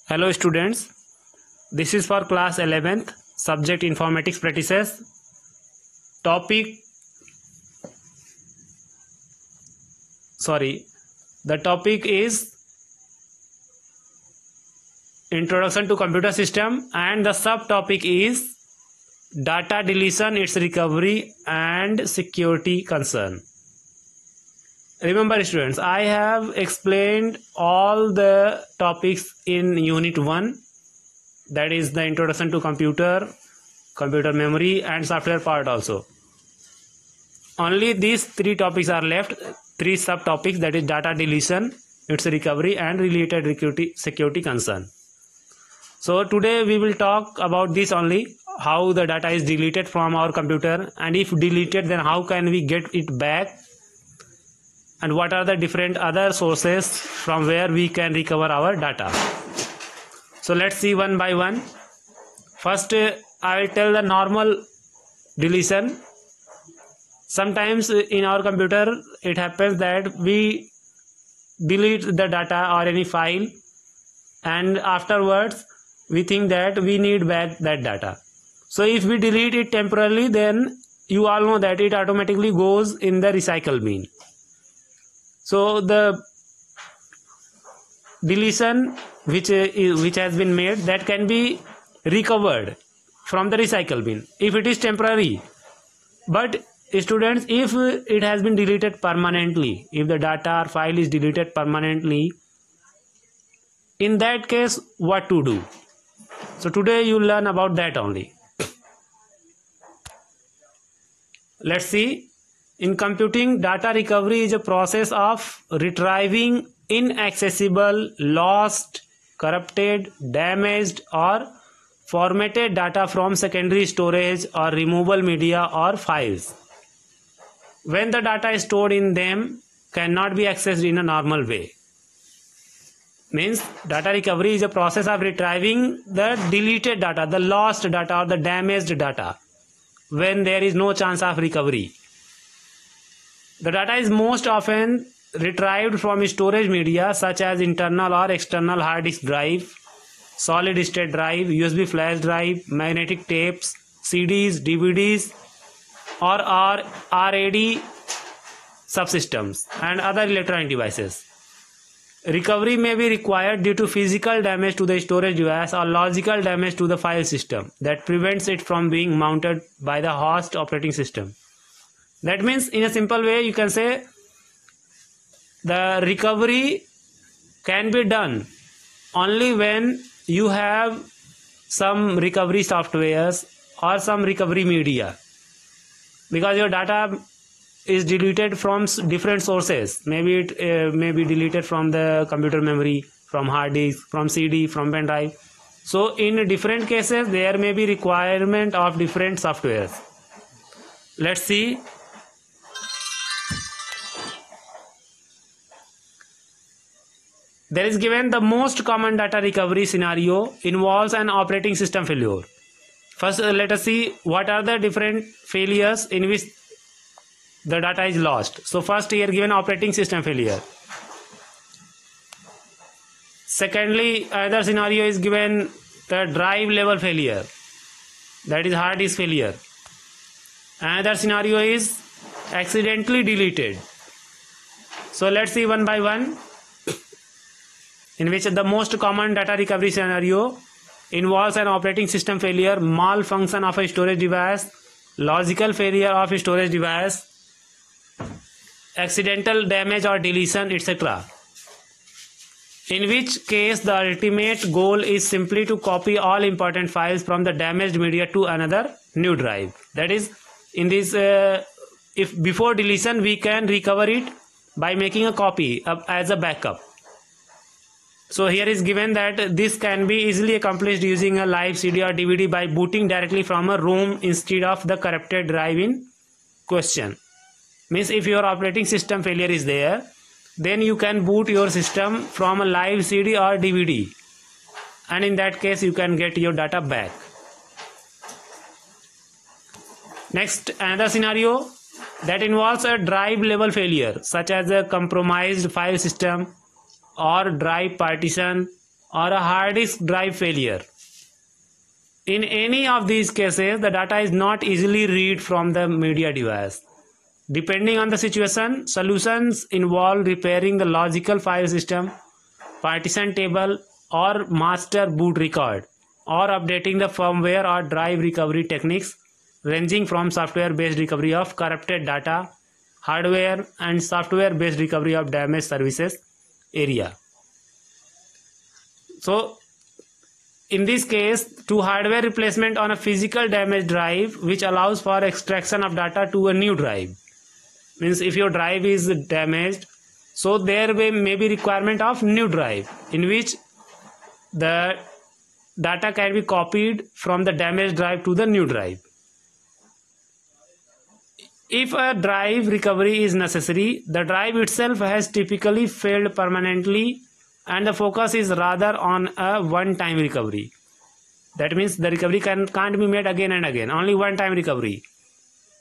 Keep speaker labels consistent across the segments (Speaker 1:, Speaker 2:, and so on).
Speaker 1: Hello students, this is for class 11th, subject informatics practices. The topic is introduction to computer system and the subtopic is data deletion, its recovery and security concern. Remember students, I have explained all the topics in unit 1, that is the introduction to computer memory and software part also. Only these 3 topics are left, 3 subtopics, that is data deletion, its recovery and related security concern. So today we will talk about this only, how the data is deleted from our computer, and if deleted then how can we get it back, and what are the different other sources from where we can recover our data. So let's see one by one. First I will tell the normal deletion. Sometimes in our computer it happens that we delete the data or any file, and afterwards we think that we need back that data. So if we delete it temporarily, then you all know that it automatically goes in the recycle bin. So the deletion which has been made, that can be recovered from the recycle bin if it is temporary. But students, if it has been deleted permanently, if the data or file is deleted permanently, in that case what to do? So today you will learn about that only. Let's see. In computing, data recovery is a process of retrieving inaccessible, lost, corrupted, damaged or formatted data from secondary storage or removable media or files. When the data stored in them cannot be accessed in a normal way. Means data recovery is a process of retrieving the deleted data, the lost data or the damaged data when there is no chance of recovery. The data is most often retrieved from storage media such as internal or external hard disk drive, solid state drive, USB flash drive, magnetic tapes, CDs, DVDs or RAD subsystems and other electronic devices. Recovery may be required due to physical damage to the storage device or logical damage to the file system that prevents it from being mounted by the host operating system. That means, in a simple way, you can say the recovery can be done only when you have some recovery softwares or some recovery media, because your data is deleted from different sources. Maybe it may be deleted from the computer memory, from hard disk, from CD, from pen drive. So in different cases there may be requirement of different softwares. Let's see. There is given the most common data recovery scenario involves an operating system failure. First, let us see what are the different failures in which the data is lost. So first here given operating system failure. Secondly, another scenario is given the drive level failure, that is hard disk failure. Another scenario is accidentally deleted. So let's see one by one, in which the most common data recovery scenario involves an operating system failure, malfunction of a storage device, logical failure of a storage device, accidental damage or deletion, etc. In which case the ultimate goal is simply to copy all important files from the damaged media to another new drive. That is, in this if before deletion we can recover it by making a copy as a backup. So here is given that this can be easily accomplished using a live CD or DVD by booting directly from a ROM instead of the corrupted drive in question. Means if your operating system failure is there, then you can boot your system from a live CD or DVD, and in that case you can get your data back. Next, another scenario that involves a drive level failure such as a compromised file system or drive partition or a hard disk drive failure. In any of these cases, the data is not easily read from the media device. Depending on the situation, solutions involve repairing the logical file system, partition table, or master boot record, or updating the firmware or drive recovery techniques ranging from software-based recovery of corrupted data, hardware, and software-based recovery of damaged services area. So, in this case, to hardware replacement on a physical damaged drive, which allows for extraction of data to a new drive. Means if your drive is damaged, so there may be requirement of new drive in which the data can be copied from the damaged drive to the new drive. If a drive recovery is necessary, the drive itself has typically failed permanently and the focus is rather on a one-time recovery. That means the recovery can't be made again and again, only one-time recovery,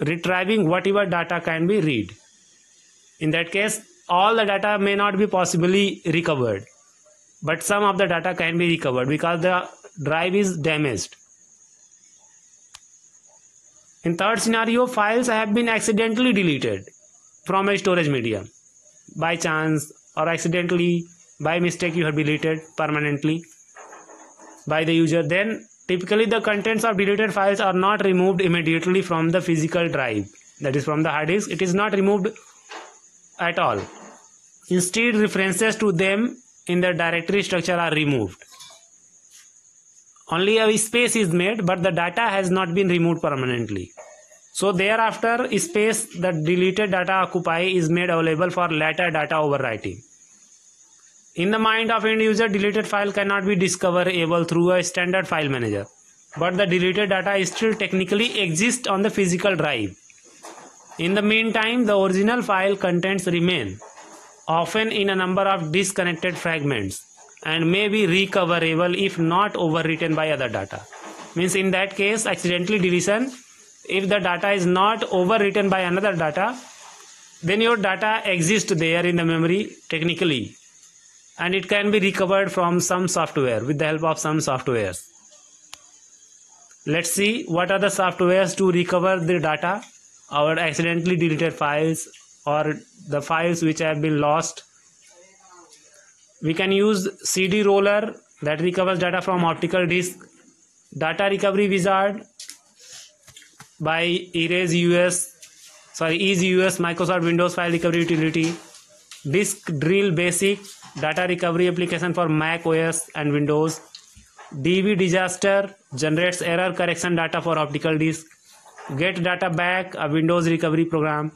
Speaker 1: retrieving whatever data can be read. In that case, all the data may not be possibly recovered, but some of the data can be recovered because the drive is damaged. In third scenario, files have been accidentally deleted from a storage medium by chance or accidentally, by mistake you have deleted permanently by the user. Then typically the contents of deleted files are not removed immediately from the physical drive, that is from the hard disk. It is not removed at all. Instead, references to them in the directory structure are removed. Only a space is made, but the data has not been removed permanently. So thereafter, space the deleted data occupy is made available for later data overwriting. In the mind of end user, deleted file cannot be discoverable through a standard file manager, but the deleted data still technically exists on the physical drive. In the meantime, the original file contents remain, often in a number of disconnected fragments, and may be recoverable if not overwritten by other data. Means in that case, accidentally deletion, if the data is not overwritten by another data, then your data exists there in the memory technically, and it can be recovered from some software with the help of some softwares. Let's see what are the softwares to recover the data, our accidentally deleted files or the files which have been lost. We can use CD roller that recovers data from optical disk, data recovery wizard by EaseUS Microsoft Windows file recovery utility, disk drill basic data recovery application for Mac OS and Windows, DB disaster generates error correction data for optical disk, get data back a Windows recovery program,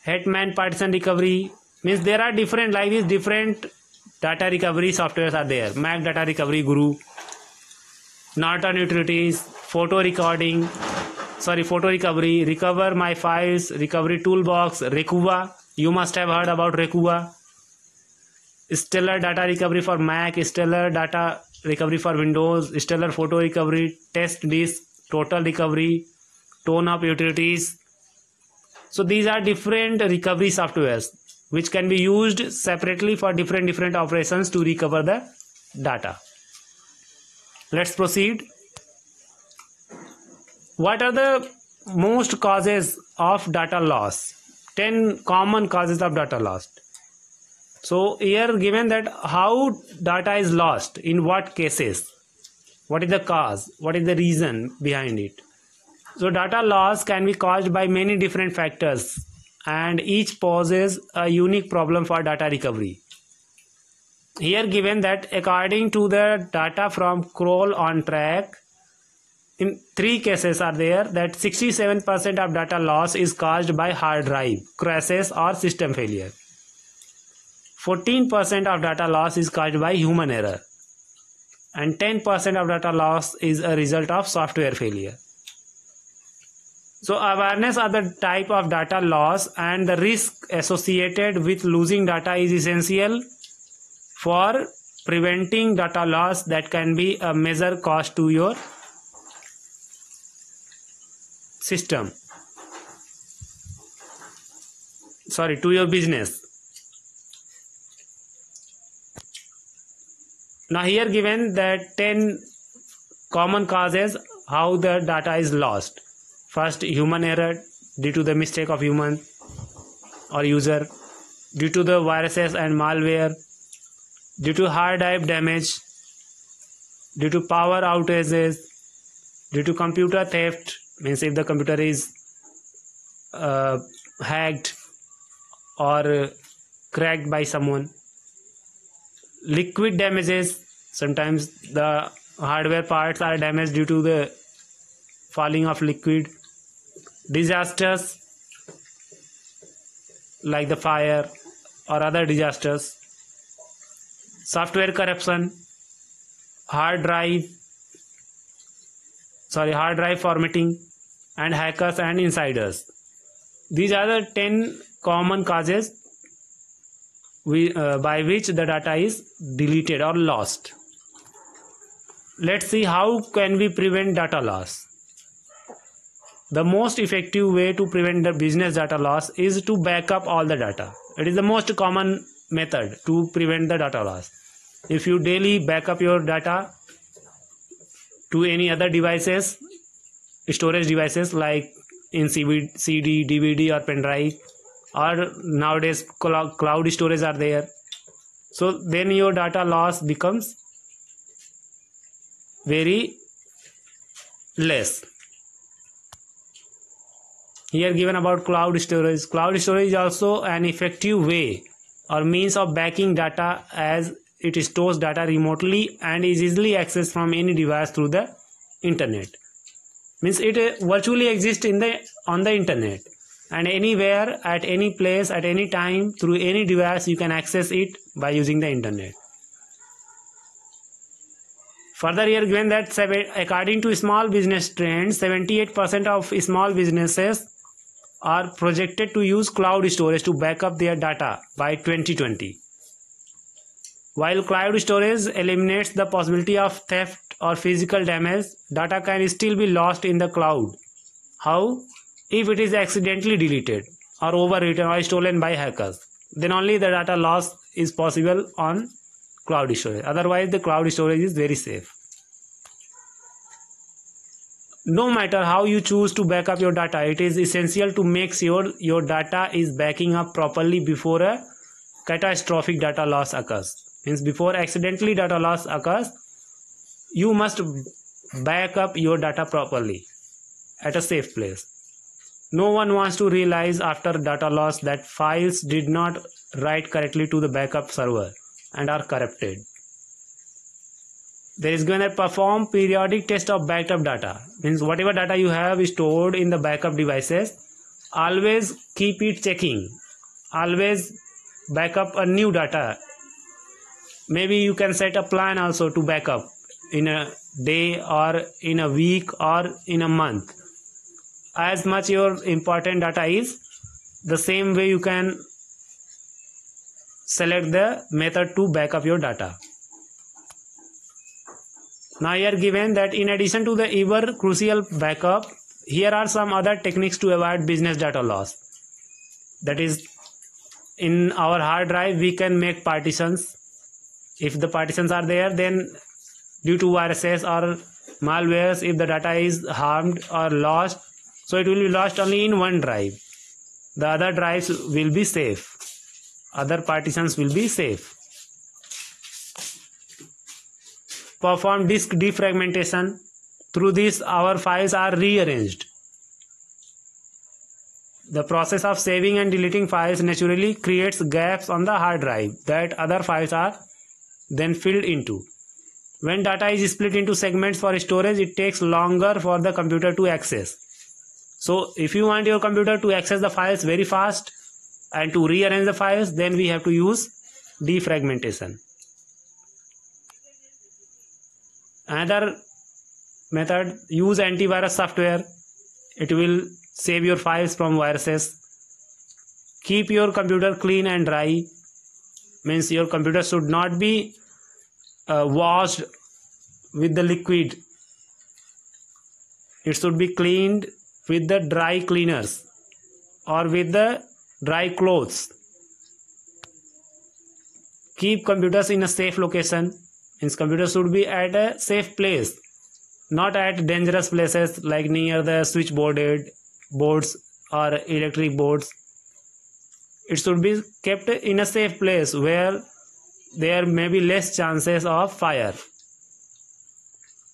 Speaker 1: Hetman partition recovery. Means there are different different data recovery softwares are there. Mac data recovery guru, Norton utilities, photo recovery, recover my files, recovery toolbox, Recuva. You must have heard about Recuva. Stellar data recovery for Mac, Stellar data recovery for Windows, Stellar photo recovery, test disk, total recovery, tone up utilities. So these are different recovery softwares which can be used separately for different operations to recover the data. Let's proceed. What are the most causes of data loss? 10 common causes of data loss. So here given that how data is lost, in what cases, what is the cause, what is the reason behind it. So data loss can be caused by many different factors and each poses a unique problem for data recovery. Here given that according to the data from Kroll on Track, in 3 cases are there that 67% of data loss is caused by hard drive crashes or system failure. 14% of data loss is caused by human error, and 10% of data loss is a result of software failure. So awareness of the type of data loss and the risk associated with losing data is essential for preventing data loss that can be a major cost to your system, to your business. Now here given that 10 common causes how the data is lost. First, human error due to the mistake of human or user, due to the viruses and malware, due to hard drive damage, due to power outages, due to computer theft, means if the computer is hacked or cracked by someone, liquid damages, sometimes the hardware parts are damaged due to the falling of liquid, disasters like the fire or other disasters, software corruption, hard drive formatting, and hackers and insiders. These are the 10 common causes by which the data is deleted or lost. Let's see how can we prevent data loss. The most effective way to prevent the business data loss is to back up all the data. It is the most common method to prevent the data loss. If you daily back up your data to any other devices, storage devices like in CD, DVD or pen drive, or nowadays cloud storage are there, so then your data loss becomes very less. Here given about cloud storage. Cloud storage is also an effective way or means of backing data, as it stores data remotely and is easily accessed from any device through the internet. Means it virtually exists on the internet, and anywhere, at any place, at any time, through any device you can access it by using the internet. Further here given that according to small business trends, 78% of small businesses are projected to use cloud storage to back up their data by 2020. While cloud storage eliminates the possibility of theft or physical damage, data can still be lost in the cloud. How? If it is accidentally deleted or overwritten or stolen by hackers, then only the data loss is possible on cloud storage. Otherwise, the cloud storage is very safe. No matter how you choose to back up your data, it is essential to make sure your data is backing up properly before a catastrophic data loss occurs. Means before accidentally data loss occurs, you must back up your data properly at a safe place. No one wants to realize after data loss that files did not write correctly to the backup server and are corrupted. There is going to perform periodic test of backed up data. Means whatever data you have stored in the backup devices, always keep it checking. Always back up a new data. Maybe you can set a plan also to back up in a day or in a week or in a month. As much your important data is, the same way you can select the method to back up your data. Now here given that in addition to the ever crucial backup, here are some other techniques to avoid business data loss. That is, in our hard drive we can make partitions. If the partitions are there, then due to viruses or malwares, if the data is harmed or lost, so it will be lost only in one drive. The other drives will be safe. Other partitions will be safe. Perform disk defragmentation. Through this, our files are rearranged. The process of saving and deleting files naturally creates gaps on the hard drive that other files are then filled into. When data is split into segments for storage, it takes longer for the computer to access. So if you want your computer to access the files very fast and to rearrange the files, then we have to use defragmentation. Another method, use antivirus software. It will save your files from viruses. Keep your computer clean and dry. Means your computer should not be washed with the liquid. It should be cleaned with the dry cleaners or with the dry clothes. Keep computers in a safe location. Means computer should be at a safe place, not at dangerous places like near the switchboard boards or electric boards. It should be kept in a safe place where there may be less chances of fire.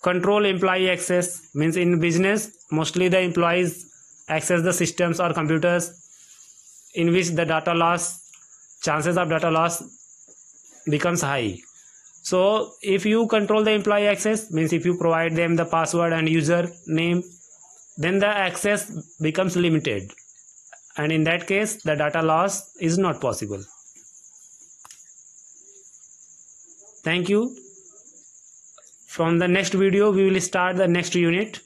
Speaker 1: Control employee access, means in business mostly the employees access the systems or computers in which the chances of data loss becomes high. So if you control the employee access, means if you provide them the password and user name, then the access becomes limited, and in that case the data loss is not possible. Thank you. From the next video we will start the next unit.